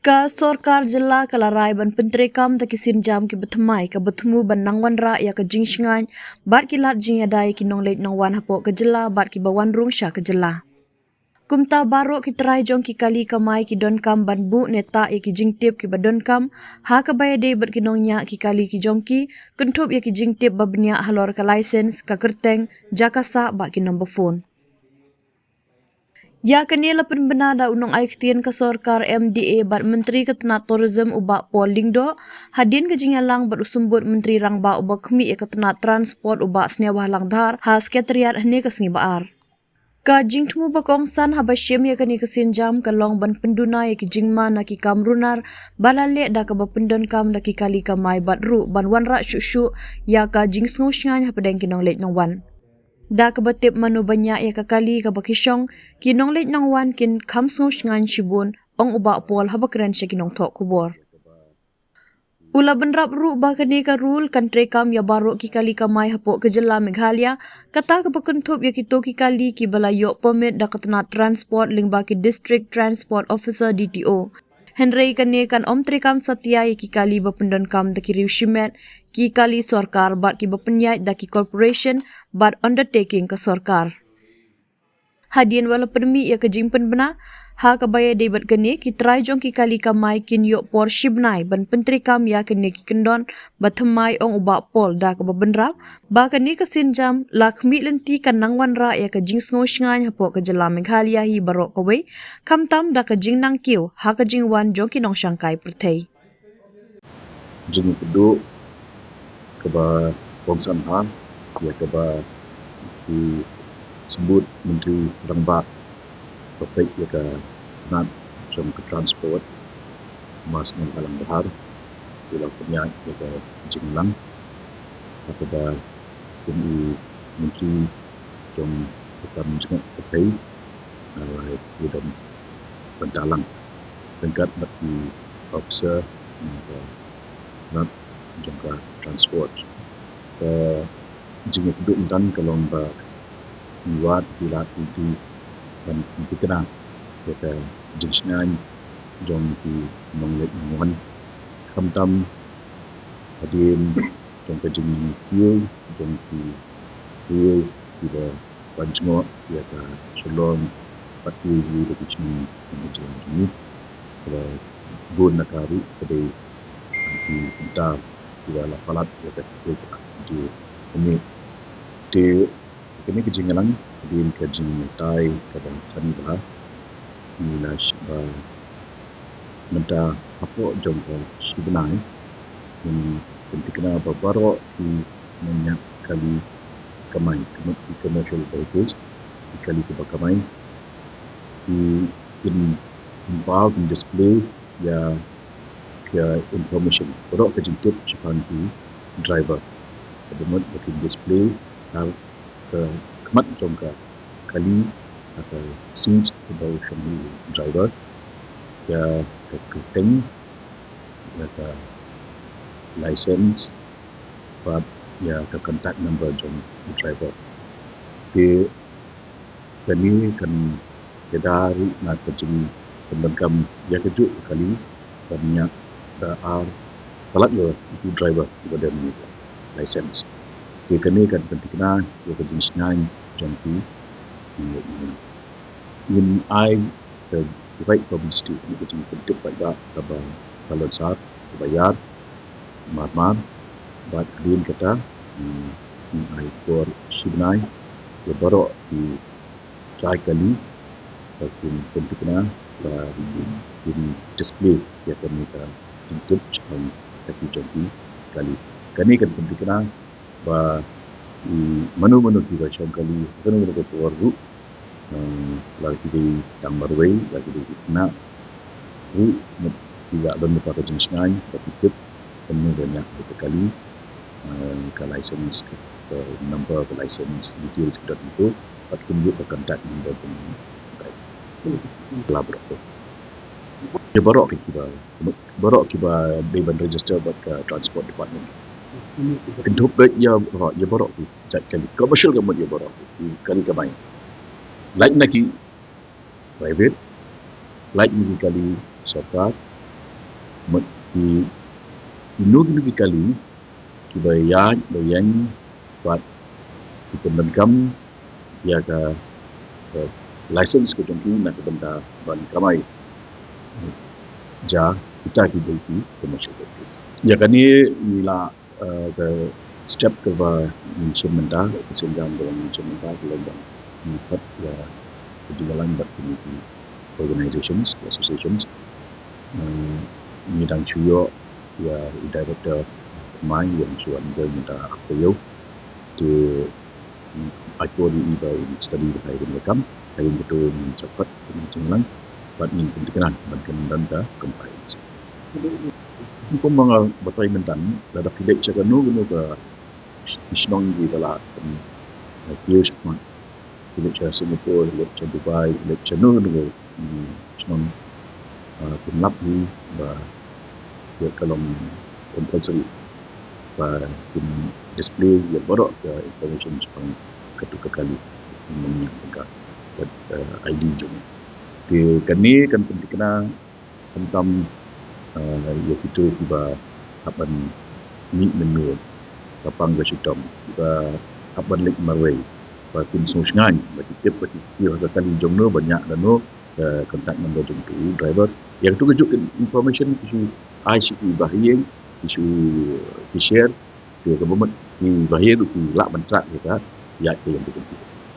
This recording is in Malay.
Ka Sorkar Jela Kalarai ban Pentrekam takisin jam ki betmai ka betemu ban nangwan ra ya ka jingshingan bat ki lat jing adai ki nonglet nongwan hapo ka jela bat ki bawan rung sha ka jela. Kumta baro ki trai jong ki kali kamai ki don kam ban bu neta ya ki jingtip ki badon kam ha ka bayade bat ki nongnya ki kali ki jong ki kuntup ya ki jingtip babnya halor ka license ka kerteng jakasa bat ki number phone. Ya kanila penbenada unong aiktian ke Sorkar MDA bat Menteri Ketenat Tourism ubak Paul Lingdo hadin ke jingalang bat usumbut Menteri Rangba ubak kemi Ketenat Transport ubak Snewah Langdhar ha sekretariat hne ke Seni Baar. Ka jingtmu bakongsan habashim ya kani kesin jam kalong ban penduna ya ki jingma na ki kamrunar balale da ka bapendon kam da ki kali kamai bat ru ban wanra syusyu ya ka jingsngu shngan hapadeng kinong let nongwan. Da kebatip manu banyak ya kakali kabakishong kinong leit nang wan kin kamsngu shngan shibun ong ubak pol habakran sya kinong tok kubor. Ula benrap ru bakani ka rule kantre kam ya baru ki kali kamai hapok ke Jela Meghalaya kata kabakentup ya kito ki kali ki balayok permit da ketenat transport lingba ki District Transport Officer DTO. Henry kane kan om trikam satya ya ki kali bapendon kam da ki riushimet ki kali Sorkar bat ki bapenyat da ki corporation bat undertaking ke Sorkar. Hadian wala permi ya ke jingpen bena ha kabaya debat kene ki try jong ki kali kamai kin yok por shibnai ban pentri kam ya kene ki kendon bathmai ong ubak pol da ka babenrap ba kene ka sinjam lakmi lenti kan nangwan ra ya ka jingsngo shngan hapo ka Jela Meghalaya hi barok kawai kamtam da ka jingnang kiu ha ka jingwan jong ki nong syangkai perthei jing kedua keba bongsan han ya keba di sebut Menteri Rangba topik ya ke tenat jom ke transport mas ng alang bahar bila punya ya ke jinglang kepada ini Menteri jom kita menjenguk topik di dalam pentalang tingkat bagi officer tenat jom ke transport jinguk kedua dan kalau buat bila itu dan itu kena kita jenisnya jom di nonglet nongwan kamtam hadin jom ke jenis fuel jom di fuel kita banjmo ya ke salon pati di jenis jenis kalau gun nakari pada di kita bila lapalat ya ke di ini kini kejingalan din kejing tai kadang sani bah ila shba menta apo jom ka sebenai ini pentingna babaro di banyak kali kamai di commercial vehicles di kali ke kamai di involved in display ya ke information berok kejingkit sipan di driver kedemut bagi display ke kemat jongka kali atau seat atau shami driver ya ke kerteng ya ke license but ya ke contact number jong driver di kali kan kedari nak kejeng pembengkam ya kejuk kali banyak dar salat yo itu driver kepada license di kini kan pentingna ya jenis ngai jompi in I the right publicity ni kecil penting pada kabar kalau saat bayar marmar bat din kata in I for subnai ya baru di try kali tapi pentingna in display ya kami kita tutup macam tapi jompi kali kini kan pentingna ba manu-manu kita syam kali kena kita keluarga lagi di Tambarway lagi di Itna tidak ada beberapa jenis lain tertutup penuh banyak kali ke license ke number ke license details kita itu dapat tunjuk ke contact number penuh labrak dia barok kita dewan register buat ke transport department Kentup ya barok cak kali commercial kamu dia barok kali kamai like naki private like ni kali Sorkar di inug kali kibayaj bayan buat dipendengkam ya ka license ko jongki na benda ban kamai ja kita ki commercial property ya kani nila ke step ke ba mensemenda kesenggang dengan mensemenda gelombang empat ya perjualan community organizations associations midang chuyo ya director mai yang suan go minta apoyo to aiko di iba study the kain lekam kain betul cepat mencelang buat min pentingkan dan compliance kung mga batay mentan dada pilih sa kanu ka isnong di dala years man pilih sa Singapore pilih sa Dubai pilih sa isnong pinlap ni ba ya kalong compulsory ba pin display ya borok ke information pang ketuka kali menyampaikan ID jom di kani kan pentingna tentang ya itu tiba apan ni menu kapang gasitom tiba apan lik marway patin susngan bagi tip bagi kira kali jongno banyak dano kontak number jongtu driver yang tu kejuk information isu ICP bahiyeng isu share ke government di bahiyeng tu lak bantrak kita ya yang betul